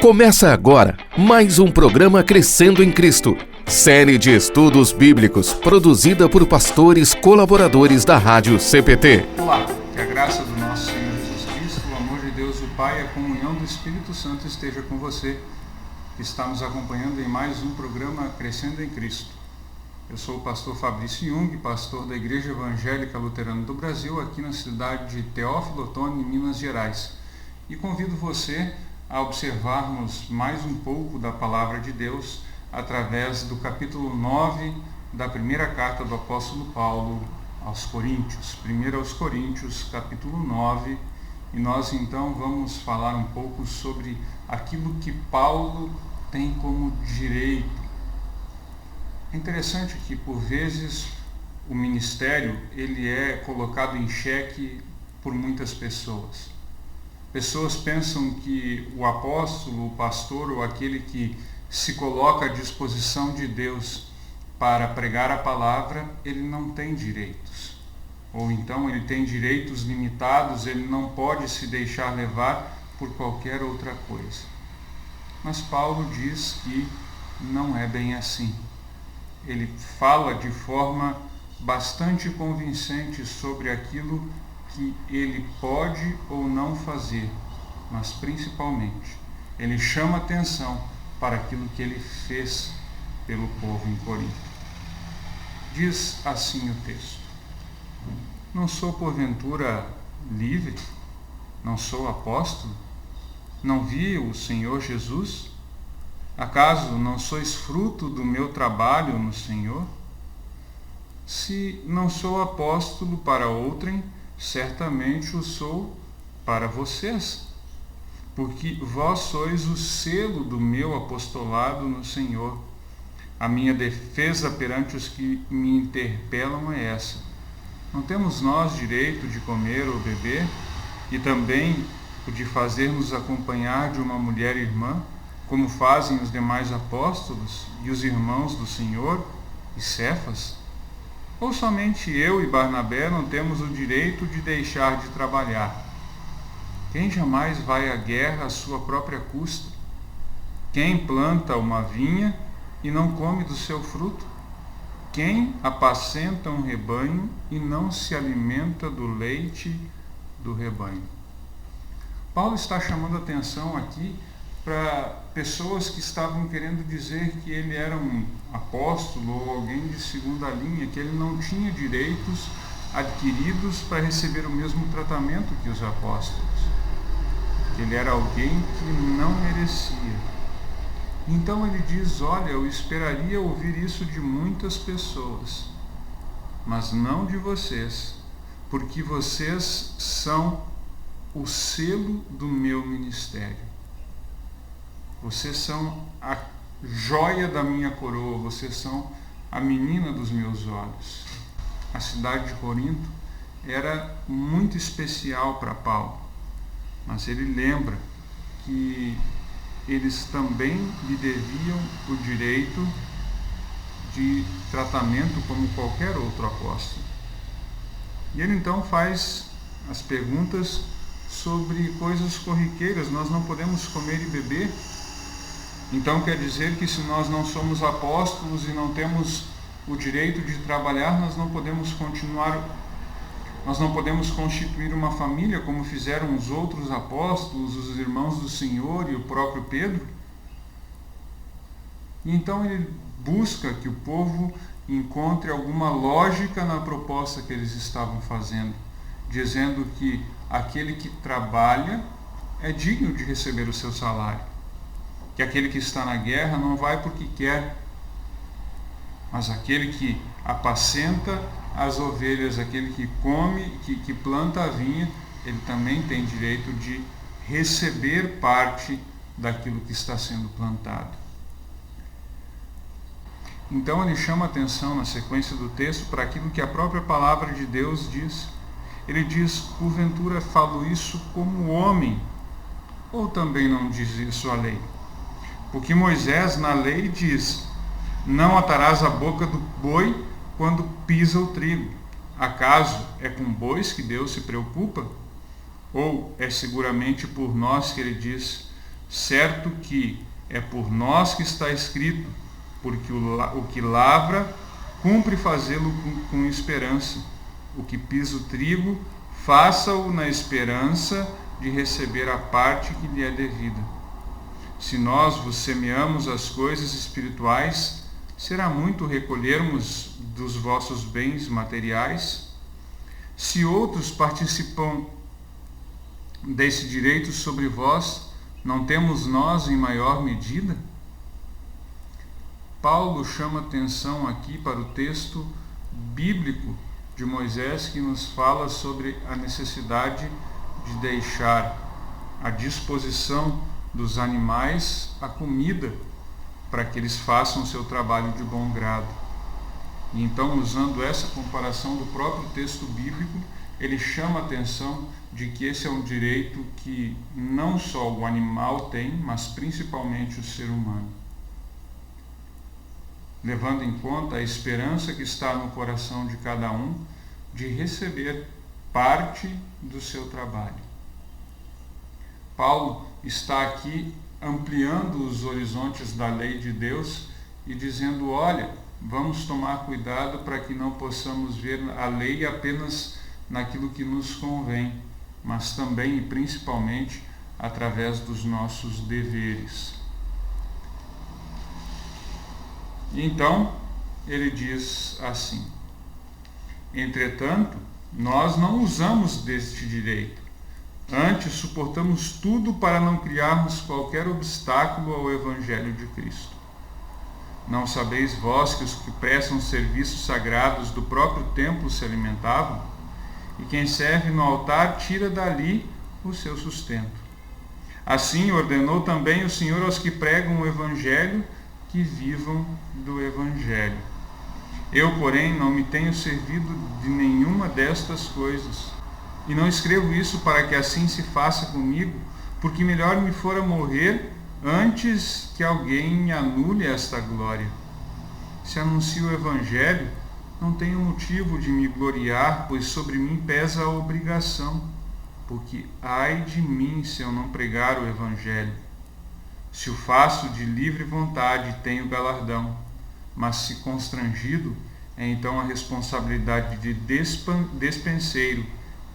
Começa agora mais um programa Crescendo em Cristo, série de estudos bíblicos produzida por pastores colaboradores da Rádio CPT. Olá, que a graça do nosso Senhor Jesus Cristo, o amor de Deus o Pai e a comunhão do Espírito Santo esteja com você, que está nos acompanhando em mais um programa Crescendo em Cristo. Eu sou o pastor Fabrício Jung, pastor da Igreja Evangélica Luterana do Brasil, aqui na cidade de Teófilo Otoni, Minas Gerais. E convido você a observarmos mais um pouco da Palavra de Deus através do capítulo 9 da primeira carta do apóstolo Paulo aos Coríntios. 1 aos Coríntios, capítulo 9, e nós então vamos falar um pouco sobre aquilo que Paulo tem como direito. É interessante que, por vezes, o ministério ele é colocado em xeque por muitas pessoas. Pessoas pensam que o apóstolo, o pastor ou aquele que se coloca à disposição de Deus para pregar a palavra, ele não tem direitos. Ou então ele tem direitos limitados, ele não pode se deixar levar por qualquer outra coisa. Mas Paulo diz que não é bem assim. Ele fala de forma bastante convincente sobre aquilo que ele pode ou não fazer, mas principalmente ele chama atenção para aquilo que ele fez pelo povo em Corinto. Diz assim o texto: não sou porventura livre? Não sou apóstolo? Não vi o Senhor Jesus? Acaso não sois fruto do meu trabalho no Senhor? Se não sou apóstolo para outrem, certamente o sou para vocês, porque vós sois o selo do meu apostolado no Senhor. A minha defesa perante os que me interpelam é essa: não temos nós direito de comer ou beber, e também o de fazer-nos acompanhar de uma mulher irmã, como fazem os demais apóstolos e os irmãos do Senhor e Cefas? Ou somente eu e Barnabé não temos o direito de deixar de trabalhar? Quem jamais vai à guerra à sua própria custa? Quem planta uma vinha e não come do seu fruto? Quem apacenta um rebanho e não se alimenta do leite do rebanho? Paulo está chamando atenção aqui para pessoas que estavam querendo dizer que ele era um apóstolo ou alguém de segunda linha, que ele não tinha direitos adquiridos para receber o mesmo tratamento que os apóstolos, que ele era alguém que não merecia. Então ele diz: olha, eu esperaria ouvir isso de muitas pessoas, mas não de vocês, porque vocês são o selo do meu ministério. Vocês são a joia da minha coroa, vocês são a menina dos meus olhos. A cidade de Corinto era muito especial para Paulo, mas ele lembra que eles também lhe deviam o direito de tratamento como qualquer outro apóstolo. E ele então faz as perguntas sobre coisas corriqueiras. Nós não podemos comer e beber? Então quer dizer que se nós não somos apóstolos e não temos o direito de trabalhar, nós não podemos constituir uma família como fizeram os outros apóstolos, os irmãos do Senhor e o próprio Pedro? E então ele busca que o povo encontre alguma lógica na proposta que eles estavam fazendo, dizendo que aquele que trabalha é digno de receber o seu salário, que aquele que está na guerra não vai porque quer, mas aquele que apacenta as ovelhas, aquele que come, que planta a vinha, ele também tem direito de receber parte daquilo que está sendo plantado. Então ele chama atenção na sequência do texto para aquilo que a própria palavra de Deus diz. Ele diz: porventura falo isso como homem, ou também não diz isso a lei? Porque Moisés na lei diz: não atarás a boca do boi quando pisa o trigo. Acaso é com bois que Deus se preocupa? Ou é seguramente por nós que ele diz: certo que é por nós que está escrito, porque o que lavra, cumpre fazê-lo com esperança. O que pisa o trigo, faça-o na esperança de receber a parte que lhe é devida. Se nós vos semeamos as coisas espirituais, será muito recolhermos dos vossos bens materiais? Se outros participam desse direito sobre vós, não temos nós em maior medida? Paulo chama atenção aqui para o texto bíblico de Moisés, que nos fala sobre a necessidade de deixar à disposição dos animais a comida para que eles façam o seu trabalho de bom grado. E então, usando essa comparação do próprio texto bíblico, ele chama a atenção de que esse é um direito que não só o animal tem, mas principalmente o ser humano. Levando em conta a esperança que está no coração de cada um de receber parte do seu trabalho. Paulo está aqui ampliando os horizontes da lei de Deus e dizendo: olha, vamos tomar cuidado para que não possamos ver a lei apenas naquilo que nos convém, mas também e principalmente através dos nossos deveres. Então, ele diz assim: entretanto, nós não usamos deste direito. Antes, suportamos tudo para não criarmos qualquer obstáculo ao Evangelho de Cristo. Não sabeis vós que os que prestam serviços sagrados do próprio templo se alimentavam? E quem serve no altar tira dali o seu sustento. Assim ordenou também o Senhor aos que pregam o Evangelho que vivam do Evangelho. Eu, porém, não me tenho servido de nenhuma destas coisas. E não escrevo isso para que assim se faça comigo, porque melhor me fora morrer antes que alguém anule esta glória. Se anuncio o Evangelho, não tenho motivo de me gloriar, pois sobre mim pesa a obrigação, porque ai de mim se eu não pregar o Evangelho. Se o faço de livre vontade, tenho galardão, mas se constrangido, é então a responsabilidade de despenseiro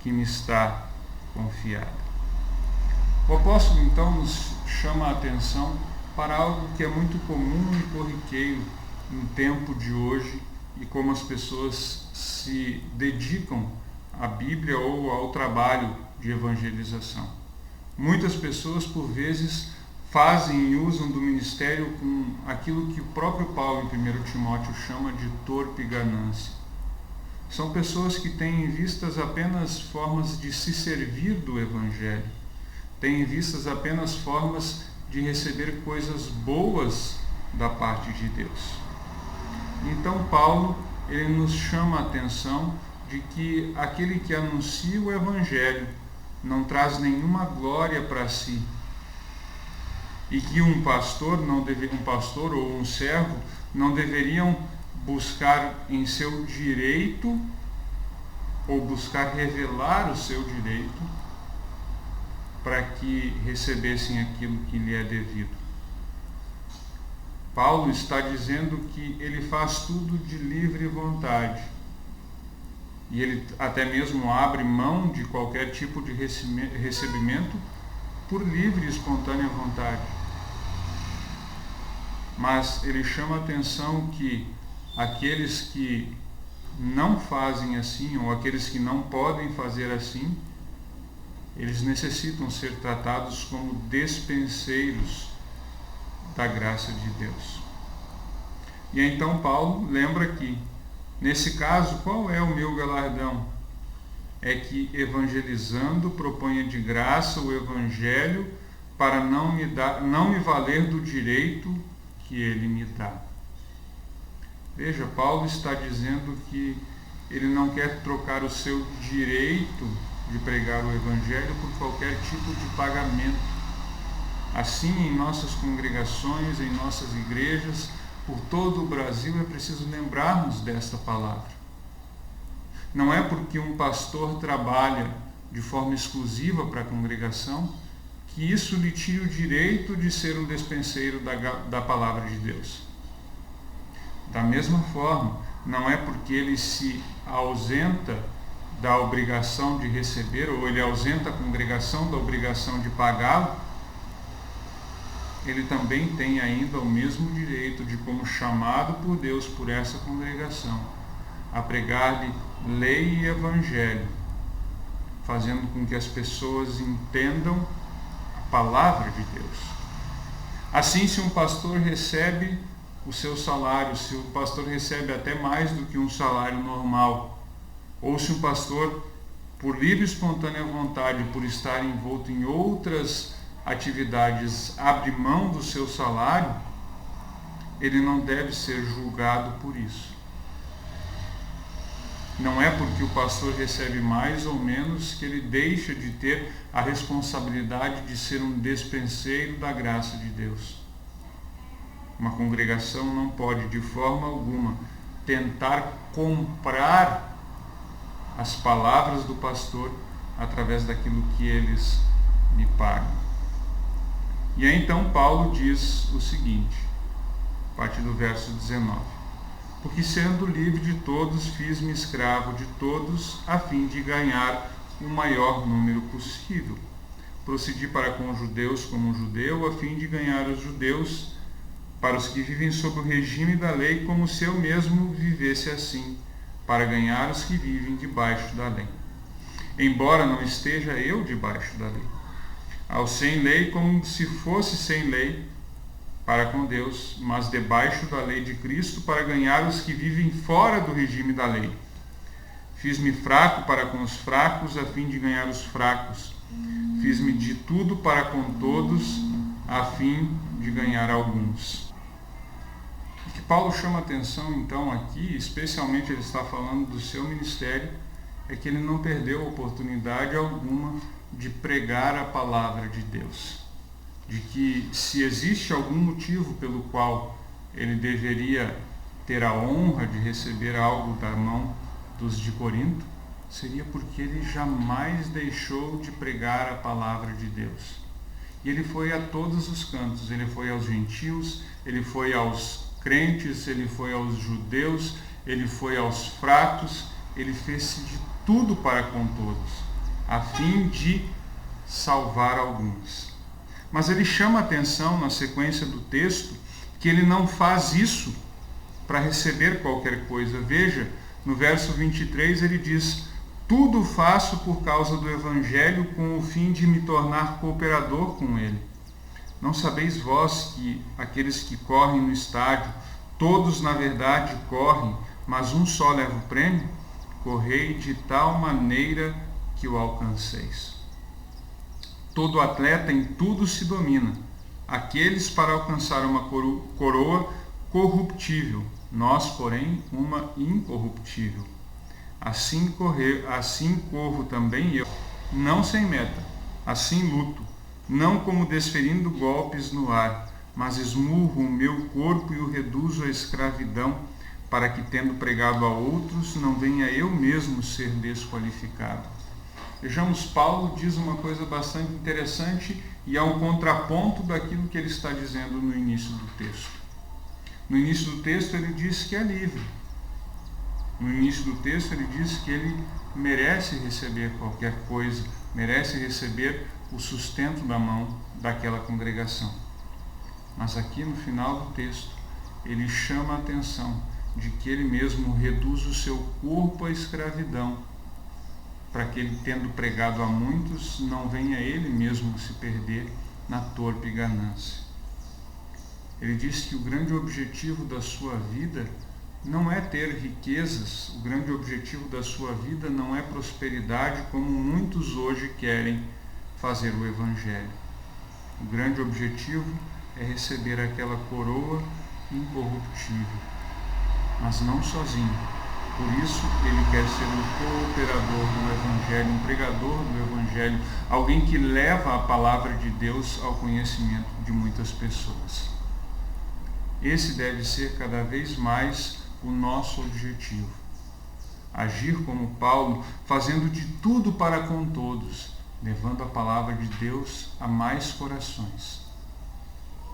que me está confiada. O apóstolo então nos chama a atenção para algo que é muito comum e corriqueiro no tempo de hoje e como as pessoas se dedicam à Bíblia ou ao trabalho de evangelização. Muitas pessoas, por vezes, fazem e usam do ministério com aquilo que o próprio Paulo, em 1 Timóteo, chama de torpe ganância. São pessoas que têm em vistas apenas formas de se servir do Evangelho, têm em vistas apenas formas de receber coisas boas da parte de Deus. Então Paulo, ele nos chama a atenção de que aquele que anuncia o Evangelho não traz nenhuma glória para si, e que um pastor ou um servo não deveriam buscar em seu direito ou buscar revelar o seu direito para que recebessem aquilo que lhe é devido. Paulo está dizendo que ele faz tudo de livre vontade e ele até mesmo abre mão de qualquer tipo de recebimento por livre e espontânea vontade. Mas ele chama a atenção que aqueles que não fazem assim, ou aqueles que não podem fazer assim, eles necessitam ser tratados como despenseiros da graça de Deus. E então Paulo lembra que, nesse caso, qual é o meu galardão? É que, evangelizando, proponha de graça o Evangelho para não me valer do direito que ele me dá. Veja, Paulo está dizendo que ele não quer trocar o seu direito de pregar o Evangelho por qualquer tipo de pagamento. Assim, em nossas congregações, em nossas igrejas, por todo o Brasil, é preciso lembrarmos desta palavra. Não é porque um pastor trabalha de forma exclusiva para a congregação que isso lhe tire o direito de ser um despenseiro da palavra de Deus. Da mesma forma, não é porque ele se ausenta da obrigação de receber, ou ele ausenta a congregação da obrigação de pagá-lo, ele também tem ainda o mesmo direito de, como chamado por Deus por essa congregação, a pregar-lhe lei e evangelho, fazendo com que as pessoas entendam a palavra de Deus. Assim, se um pastor recebe o seu salário, se o pastor recebe até mais do que um salário normal, ou se um pastor, por livre e espontânea vontade, por estar envolto em outras atividades, abre mão do seu salário, ele não deve ser julgado por isso. Não é porque o pastor recebe mais ou menos que ele deixa de ter a responsabilidade de ser um despenseiro da graça de Deus. Uma congregação não pode, de forma alguma, tentar comprar as palavras do pastor através daquilo que eles lhe pagam. E aí então Paulo diz o seguinte, a partir do verso 19: porque sendo livre de todos, fiz-me escravo de todos, a fim de ganhar o maior número possível. Procedi para com os judeus como um judeu, a fim de ganhar os judeus, para os que vivem sob o regime da lei, como se eu mesmo vivesse assim, para ganhar os que vivem debaixo da lei. Embora não esteja eu debaixo da lei, ao sem lei, como se fosse sem lei para com Deus, mas debaixo da lei de Cristo, para ganhar os que vivem fora do regime da lei. Fiz-me fraco para com os fracos, a fim de ganhar os fracos. Fiz-me de tudo para com todos, a fim de ganhar alguns. O que Paulo chama atenção então aqui, especialmente ele está falando do seu ministério, é que ele não perdeu oportunidade alguma de pregar a palavra de Deus. De que se existe algum motivo pelo qual ele deveria ter a honra de receber algo da mão dos de Corinto, seria porque ele jamais deixou de pregar a palavra de Deus. E ele foi a todos os cantos, ele foi aos gentios, ele foi aos crentes, ele foi aos judeus, ele foi aos fracos, ele fez de tudo para com todos, a fim de salvar alguns. Mas ele chama a atenção na sequência do texto que ele não faz isso para receber qualquer coisa. Veja, no verso 23 ele diz: tudo faço por causa do Evangelho, com o fim de me tornar cooperador com ele. Não sabeis vós que aqueles que correm no estádio, todos na verdade correm, mas um só leva o prêmio? Correi de tal maneira que o alcanceis. Todo atleta em tudo se domina. Aqueles para alcançar uma coroa corruptível, nós, porém, uma incorruptível. Assim corro também eu, não sem meta, assim luto, não como desferindo golpes no ar, mas esmurro o meu corpo e o reduzo à escravidão, para que, tendo pregado a outros, não venha eu mesmo ser desqualificado. Vejamos, Paulo diz uma coisa bastante interessante e é um contraponto daquilo que ele está dizendo no início do texto. No início do texto ele diz que é livre. No início do texto ele diz que ele merece receber qualquer coisa, merece receber o sustento da mão daquela congregação. Mas aqui no final do texto ele chama a atenção de que ele mesmo reduz o seu corpo à escravidão, para que ele, tendo pregado a muitos, não venha ele mesmo se perder na torpe ganância. Ele diz que o grande objetivo da sua vida não é ter riquezas, o grande objetivo da sua vida não é prosperidade, como muitos hoje querem fazer o Evangelho. O grande objetivo é receber aquela coroa incorruptível, mas não sozinho. Por isso, ele quer ser um cooperador do Evangelho, um pregador do Evangelho, alguém que leva a palavra de Deus ao conhecimento de muitas pessoas. Esse deve ser cada vez mais o nosso objetivo. Agir como Paulo, fazendo de tudo para com todos, levando a palavra de Deus a mais corações.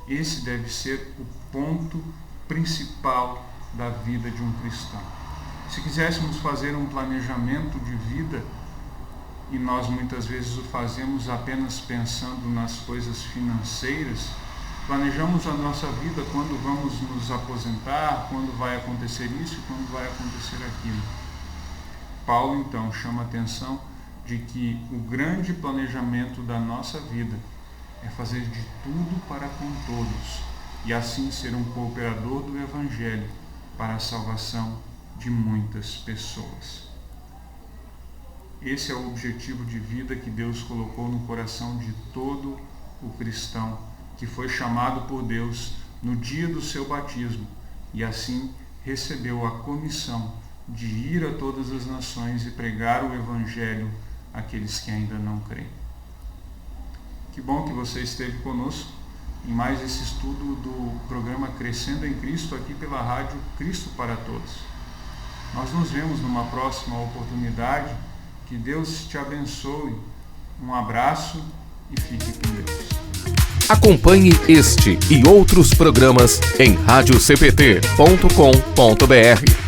Esse deve ser o ponto principal da vida de um cristão. Se quiséssemos fazer um planejamento de vida, e nós muitas vezes o fazemos apenas pensando nas coisas financeiras, planejamos a nossa vida quando vamos nos aposentar, quando vai acontecer isso, quando vai acontecer aquilo. Paulo então chama a atenção de que o grande planejamento da nossa vida é fazer de tudo para com todos e assim ser um cooperador do Evangelho para a salvação de muitas pessoas. Esse é o objetivo de vida que Deus colocou no coração de todo o cristão que foi chamado por Deus no dia do seu batismo e assim recebeu a comissão de ir a todas as nações e pregar o Evangelho àqueles que ainda não creem. Que bom que você esteve conosco em mais esse estudo do programa Crescendo em Cristo aqui pela rádio Cristo para Todos. Nós nos vemos numa próxima oportunidade. Que Deus te abençoe. Um abraço e fique com Deus. Acompanhe este e outros programas em radiocpt.com.br.